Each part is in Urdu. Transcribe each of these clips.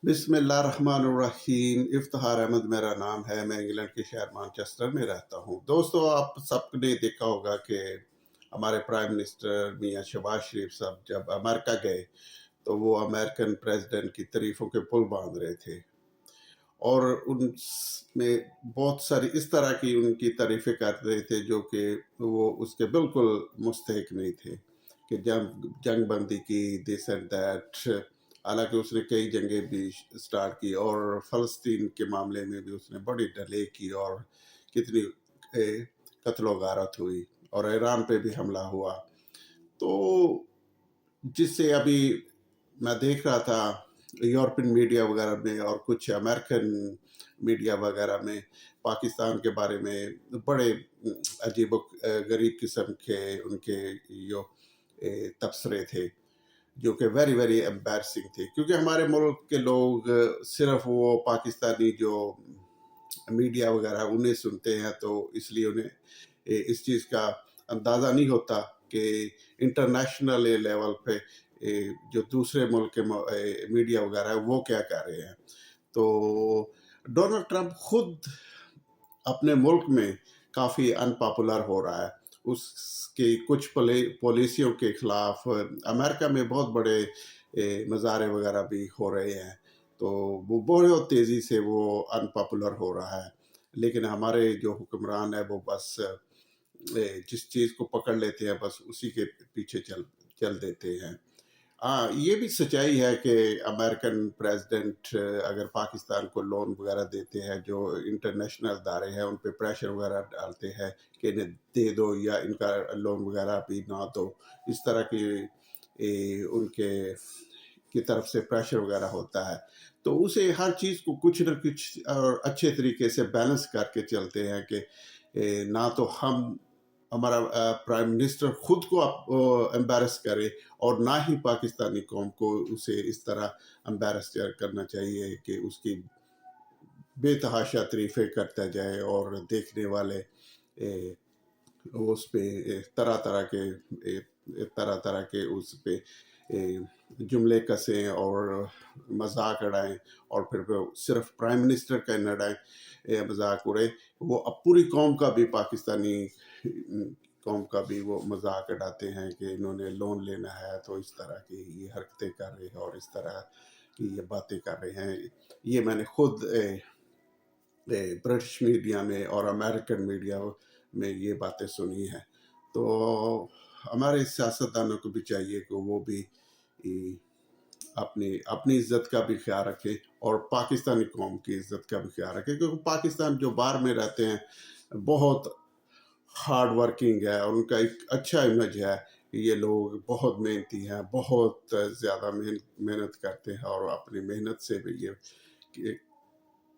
بسم اللہ الرحمن الرحیم۔ افتخار احمد میرا نام ہے، میں انگلینڈ کے شہر مانچسٹر میں رہتا ہوں۔ دوستو، آپ سب نے دیکھا ہوگا کہ ہمارے پرائم منسٹر میاں شہباز شریف صاحب جب امریکہ گئے تو وہ امریکن پریزیڈنٹ کی تعریفوں کے پل باندھ رہے تھے، اور ان میں بہت ساری اس طرح کی ان کی تعریفیں کر رہے تھے جو کہ وہ اس کے بالکل مستحق نہیں تھے، کہ جنگ بندی کی، دس اینڈ دیٹ۔ حالانکہ اس نے کئی جنگیں بھی سٹارٹ کی، اور فلسطین کے معاملے میں بھی اس نے بڑی ڈیلے کی، اور کتنی قتل و غارت ہوئی، اور ایران پہ بھی حملہ ہوا۔ تو جس سے ابھی میں دیکھ رہا تھا یورپین میڈیا وغیرہ میں اور کچھ امریکن میڈیا وغیرہ میں پاکستان کے بارے میں بڑے عجیب و غریب قسم کے ان کے جو تبصرے تھے، جو کہ ویری ویری امبیرسنگ تھے، کیونکہ ہمارے ملک کے لوگ صرف وہ پاکستانی جو میڈیا وغیرہ انہیں سنتے ہیں، تو اس لیے انہیں اس چیز کا اندازہ نہیں ہوتا کہ انٹرنیشنل لیول پہ جو دوسرے ملک کے میڈیا وغیرہ ہے وہ کیا کر رہے ہیں۔ تو ڈونلڈ ٹرمپ خود اپنے ملک میں کافی ان پاپولر ہو رہا ہے، اس کی کچھ پالیسیوں کے خلاف امریکہ میں بہت بڑے مظاہرے وغیرہ بھی ہو رہے ہیں، تو وہ بہت تیزی سے وہ ان پاپولر ہو رہا ہے۔ لیکن ہمارے جو حکمران ہے وہ بس جس چیز کو پکڑ لیتے ہیں بس اسی کے پیچھے چل دیتے ہیں۔ یہ بھی سچائی ہے کہ امریکن پریزیڈنٹ اگر پاکستان کو لون وغیرہ دیتے ہیں، جو انٹرنیشنل ادارے ہیں ان پہ پریشر وغیرہ ڈالتے ہیں کہ انہیں دے دو یا ان کا لون وغیرہ بھی نہ دو، اس طرح کی ان کی طرف سے پریشر وغیرہ ہوتا ہے، تو اسے ہر چیز کو کچھ نہ کچھ اور اچھے طریقے سے بیلنس کر کے چلتے ہیں کہ نہ تو ہمارا پرائم منسٹر خود کو امبیرس کرے، اور نہ ہی پاکستانی قوم کو اسے اس طرح امبیرس کرنا چاہیے کہ اس کی بے تحاشا تعریفیں کرتا جائے، اور دیکھنے والے اس پہ طرح طرح کے اس پہ جملے کسیں اور مذاق اڑائیں، اور پھر صرف پرائم منسٹر کا نہ اڑائیں، مذاق اڑے، وہ اب پوری قوم کا بھی، پاکستانی قوم کا بھی وہ مذاق اڑاتے ہیں کہ انہوں نے لون لینا ہے تو اس طرح کی یہ حرکتیں کر رہے ہیں اور اس طرح کی یہ باتیں کر رہے ہیں۔ یہ میں نے خود برٹش میڈیا میں اور امریکن میڈیا میں یہ باتیں سنی ہیں۔ تو ہمارے سیاستدانوں کو بھی چاہیے کہ وہ بھی اپنی عزت کا بھی خیال رکھے، اور پاکستانی قوم کی عزت کا بھی خیال رکھے، کیونکہ پاکستان جو باہر میں رہتے ہیں بہت ہارڈ ورکنگ ہے، اور ان کا ایک اچھا امیج ہے کہ یہ لوگ بہت محنتی ہیں، بہت زیادہ محنت کرتے ہیں، اور اپنی محنت سے بھی یہ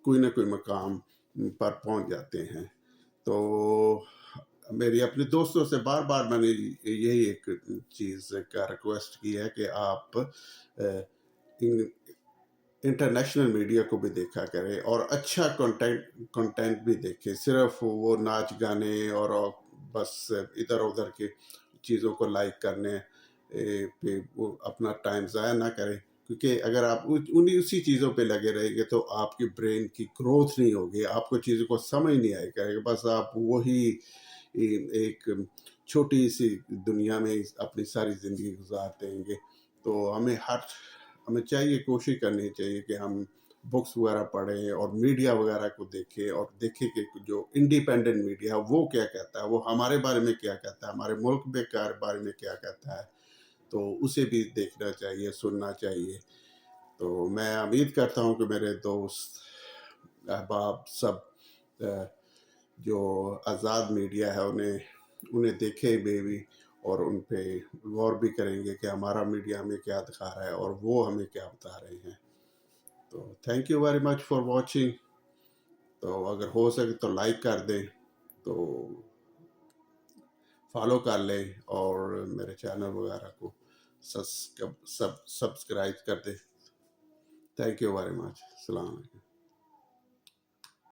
کوئی نہ کوئی مقام پر پہنچ جاتے ہیں۔ تو میری اپنے دوستوں سے بار بار میں نے یہی ایک چیز کا ریکویسٹ کی ہے کہ آپ انٹرنیشنل میڈیا کو بھی دیکھا کریں، اور اچھا کنٹینٹ بھی دیکھیں، صرف وہ ناچ گانے اور بس ادھر ادھر کی چیزوں کو لائک کرنے پہ وہ اپنا ٹائم ضائع نہ کریں، کیونکہ اگر آپ اسی چیزوں پہ لگے رہیں گے تو آپ کی برین کی گروتھ نہیں ہوگی، آپ کو چیزوں کو سمجھ نہیں آئے کرے گا، بس آپ وہی ایک چھوٹی سی دنیا میں اپنی ساری زندگی گزار دیں گے۔ تو ہمیں چاہیے، کوشش کرنی چاہیے کہ ہم بکس وغیرہ پڑھیں اور میڈیا وغیرہ کو دیکھیں، اور دیکھیں کہ جو انڈیپینڈنٹ میڈیا ہے وہ کیا کہتا ہے، وہ ہمارے بارے میں کیا کہتا ہے، ہمارے ملک میں کے بارے میں کیا کہتا ہے، تو اسے بھی دیکھنا چاہیے، سننا چاہیے۔ تو میں امید کرتا ہوں کہ میرے دوست احباب سب جو آزاد میڈیا ہے انہیں دیکھیں بھی، اور ان پہ غور بھی کریں گے کہ ہمارا میڈیا ہمیں کیا دکھا رہا ہے اور وہ ہمیں کیا بتا رہے ہیں۔ تو thank you very much for watching. تو اگر ہو سکے تو لائک کر دیں، تو فالو کر لیں، اور میرے چینل وغیرہ کو سبسکرائب کر دیں۔ Thank you very much. السلام علیکم۔